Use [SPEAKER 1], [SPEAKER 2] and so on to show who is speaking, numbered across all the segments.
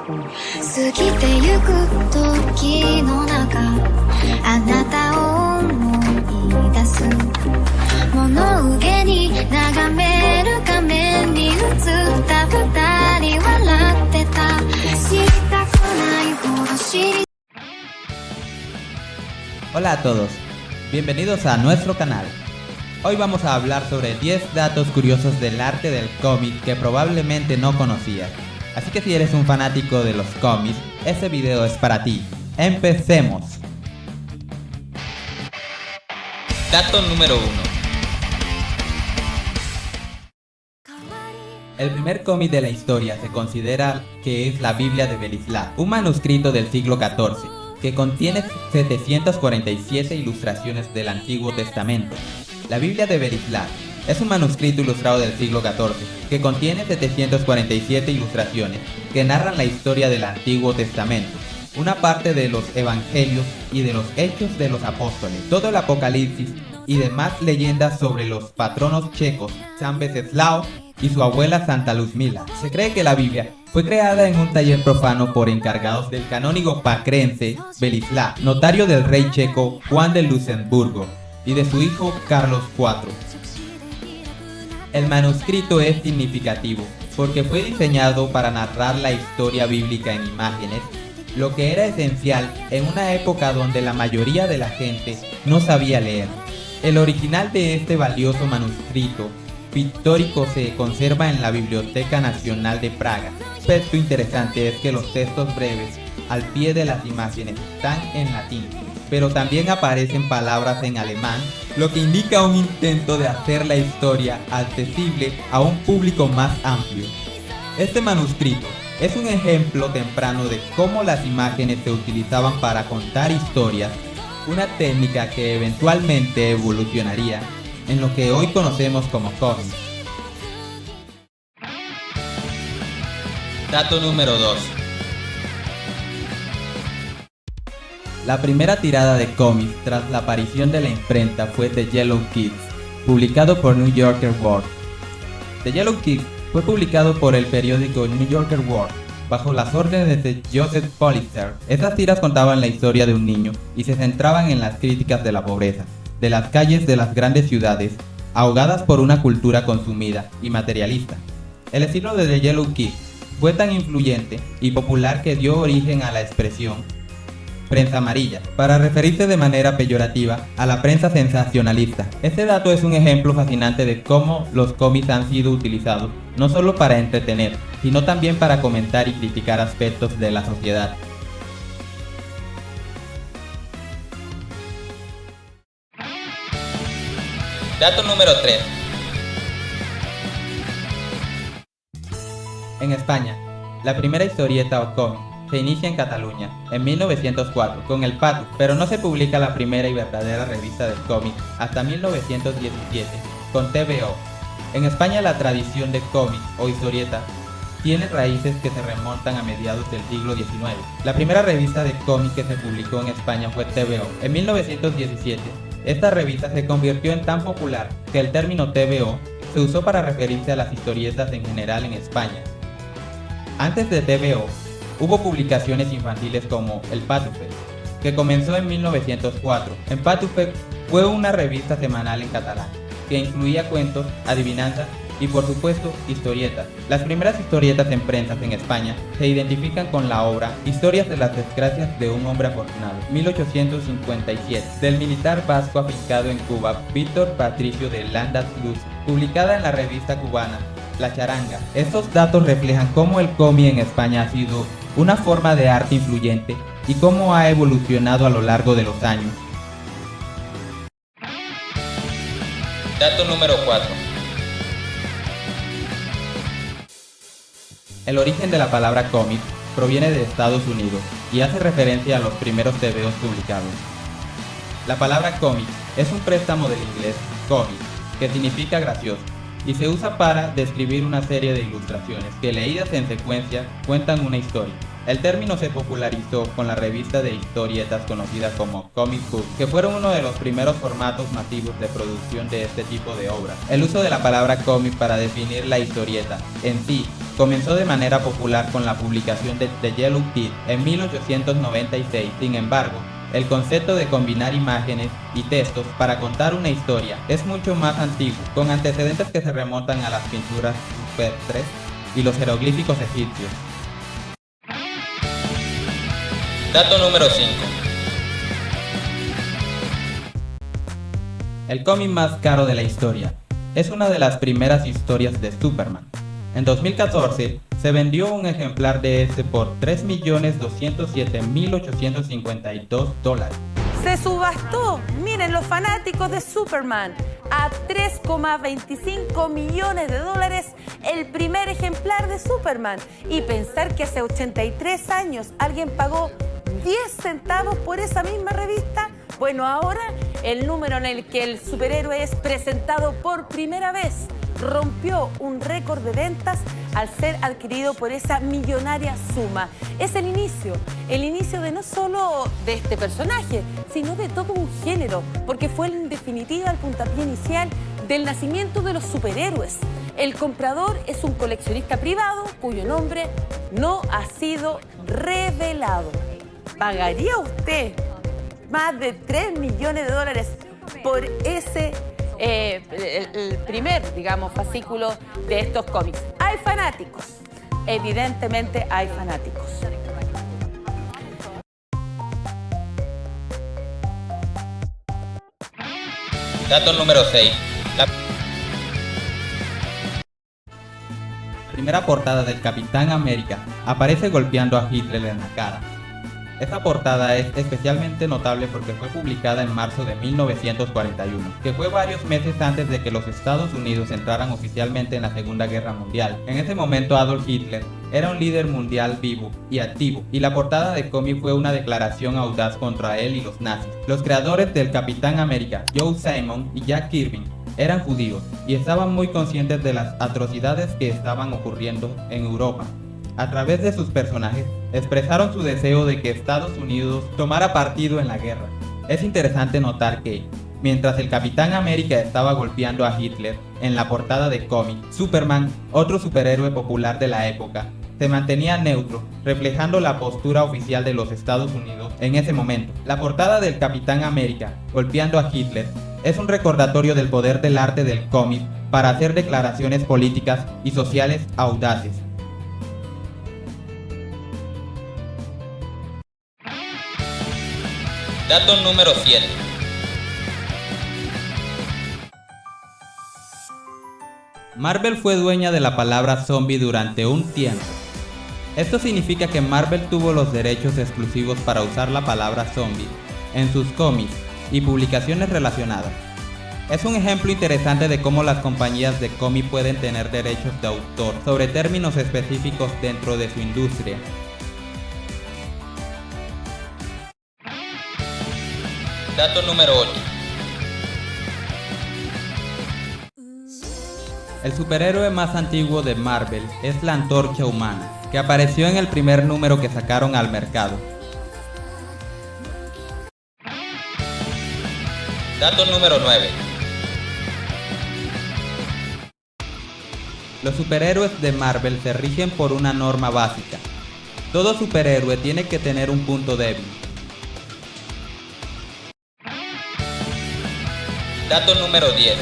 [SPEAKER 1] 過ぎてゆく時の中あなたを思い出す物憂げに眺める画面に映った二人笑ってた知りたくないほど知り
[SPEAKER 2] Hola a todos, bienvenidos a nuestro canal. Hoy vamos a hablar sobre 10 datos curiosos del arte del cómic que probablemente no conocías. Así que si eres un fanático de los cómics, este video es para ti. ¡Empecemos! Dato número 1. El primer cómic de la historia se considera que es la Biblia de Belislav, un manuscrito del siglo XIV, que contiene 747 ilustraciones del Antiguo Testamento. La Biblia de Belislav es un manuscrito ilustrado del siglo XIV que contiene 747 ilustraciones que narran la historia del Antiguo Testamento, una parte de los Evangelios y de los Hechos de los Apóstoles, todo el Apocalipsis y demás leyendas sobre los patronos checos San Venceslao y su abuela Santa Luzmila. Se cree que la Biblia fue creada en un taller profano por encargados del canónigo pacrense Belislav, notario del rey checo Juan de Luxemburgo y de su hijo Carlos IV. El manuscrito es significativo porque fue diseñado para narrar la historia bíblica en imágenes, lo que era esencial en una época donde la mayoría de la gente no sabía leer. El original de este valioso manuscrito pictórico se conserva en la Biblioteca Nacional de Praga. Un aspecto interesante es que los textos breves al pie de las imágenes están en latín, pero también aparecen palabras en alemán, lo que indica un intento de hacer la historia accesible a un público más amplio. Este manuscrito es un ejemplo temprano de cómo las imágenes se utilizaban para contar historias, una técnica que eventualmente evolucionaría en lo que hoy conocemos como cómics. Dato número 2. La primera tirada de cómics tras la aparición de la imprenta fue The Yellow Kids, publicado por New Yorker World. The Yellow Kids fue publicado por el periódico New Yorker World, bajo las órdenes de Joseph Pulitzer. Estas tiras contaban la historia de un niño y se centraban en las críticas de la pobreza, de las calles de las grandes ciudades, ahogadas por una cultura consumida y materialista. El estilo de The Yellow Kids fue tan influyente y popular que dio origen a la expresión prensa amarilla, para referirse de manera peyorativa a la prensa sensacionalista. Este dato es un ejemplo fascinante de cómo los cómics han sido utilizados no solo para entretener, sino también para comentar y criticar aspectos de la sociedad. Dato número 3. En España, la primera historieta o cómic se inicia en Cataluña, en 1904, con El Pato, pero no se publica la primera y verdadera revista del cómic hasta 1917, con TVO. En España la tradición de cómic o historieta tiene raíces que se remontan a mediados del siglo XIX. La primera revista de cómic que se publicó en España fue TVO. En 1917, esta revista se convirtió en tan popular que el término TVO se usó para referirse a las historietas en general en España. Antes de TVO, hubo publicaciones infantiles como El Patufet, que comenzó en 1904. El Patufet fue una revista semanal en catalán, que incluía cuentos, adivinanzas y por supuesto historietas. Las primeras historietas impresas en España se identifican con la obra Historias de las desgracias de un hombre afortunado, 1857, del militar vasco afincado en Cuba Víctor Patricio de Landas Luz, publicada en la revista cubana La Charanga. Estos datos reflejan cómo el cómic en España ha sido una forma de arte influyente y cómo ha evolucionado a lo largo de los años. Dato número 4. El origen de la palabra cómic proviene de Estados Unidos y hace referencia a los primeros TVOs publicados. La palabra cómic es un préstamo del inglés comic, que significa gracioso, y se usa para describir una serie de ilustraciones que leídas en secuencia cuentan una historia. El término se popularizó con la revista de historietas conocida como comic book, que fueron uno de los primeros formatos masivos de producción de este tipo de obras. El uso de la palabra cómic para definir la historieta en sí comenzó de manera popular con la publicación de The Yellow Kid en 1896. Sin embargo, el concepto de combinar imágenes y textos para contar una historia es mucho más antiguo, con antecedentes que se remontan a las pinturas rupestres y los jeroglíficos egipcios.
[SPEAKER 3] Dato número 5.
[SPEAKER 2] El cómic más caro de la historia es una de las primeras historias de Superman. En 2014 se vendió un ejemplar de este por $3.207.852.
[SPEAKER 4] Se subastó, miren los fanáticos de Superman, a $3,25 millones el primer ejemplar de Superman. Y pensar que hace 83 años alguien pagó 10 centavos por esa misma revista. Bueno, ahora el número en el que el superhéroe es presentado por primera vez rompió un récord de ventas al ser adquirido por esa millonaria suma. Es el inicio de no solo de este personaje, sino de todo un género, porque fue en definitiva el puntapié inicial del nacimiento de los superhéroes. El comprador es un coleccionista privado cuyo nombre no ha sido revelado. ¿Pagaría usted más de $3 millones por ese el primer, digamos, fascículo de estos cómics? Hay fanáticos, evidentemente hay fanáticos.
[SPEAKER 3] Dato número 6. La
[SPEAKER 2] primera portada del Capitán América aparece golpeando a Hitler en la cara. Esta portada es especialmente notable porque fue publicada en marzo de 1941, que fue varios meses antes de que los Estados Unidos entraran oficialmente en la Segunda Guerra Mundial. En ese momento Adolf Hitler era un líder mundial vivo y activo, y la portada de cómic fue una declaración audaz contra él y los nazis. Los creadores del Capitán América, Joe Simon y Jack Kirby, eran judíos y estaban muy conscientes de las atrocidades que estaban ocurriendo en Europa. A través de sus personajes, expresaron su deseo de que Estados Unidos tomara partido en la guerra. Es interesante notar que, mientras el Capitán América estaba golpeando a Hitler en la portada de cómic, Superman, otro superhéroe popular de la época, se mantenía neutro, reflejando la postura oficial de los Estados Unidos en ese momento. La portada del Capitán América, golpeando a Hitler, es un recordatorio del poder del arte del cómic para hacer declaraciones políticas y sociales audaces.
[SPEAKER 3] Dato número 7.
[SPEAKER 2] Marvel fue dueña de la palabra zombie durante un tiempo. Esto significa que Marvel tuvo los derechos exclusivos para usar la palabra zombie en sus cómics y publicaciones relacionadas. Es un ejemplo interesante de cómo las compañías de cómic pueden tener derechos de autor sobre términos específicos dentro de su industria.
[SPEAKER 3] Dato número 8.
[SPEAKER 2] El superhéroe más antiguo de Marvel es la Antorcha Humana, que apareció en el primer número que sacaron al mercado.
[SPEAKER 3] Dato número 9.
[SPEAKER 2] Los superhéroes de Marvel se rigen por una norma básica. Todo superhéroe tiene que tener un punto débil.
[SPEAKER 3] Dato número 10.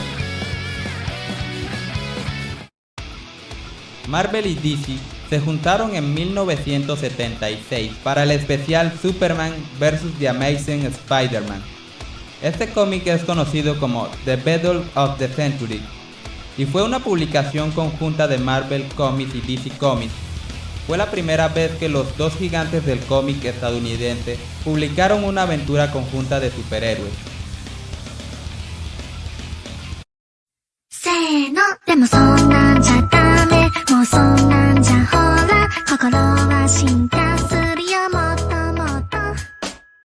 [SPEAKER 2] Marvel y DC se juntaron en 1976 para el especial Superman vs. The Amazing Spider-Man. Este cómic es conocido como The Battle of the Century y fue una publicación conjunta de Marvel Comics y DC Comics. Fue la primera vez que los dos gigantes del cómic estadounidense publicaron una aventura conjunta de superhéroes.
[SPEAKER 1] せーのでもそんなんじゃダメもうそんなんじゃほら心は真剣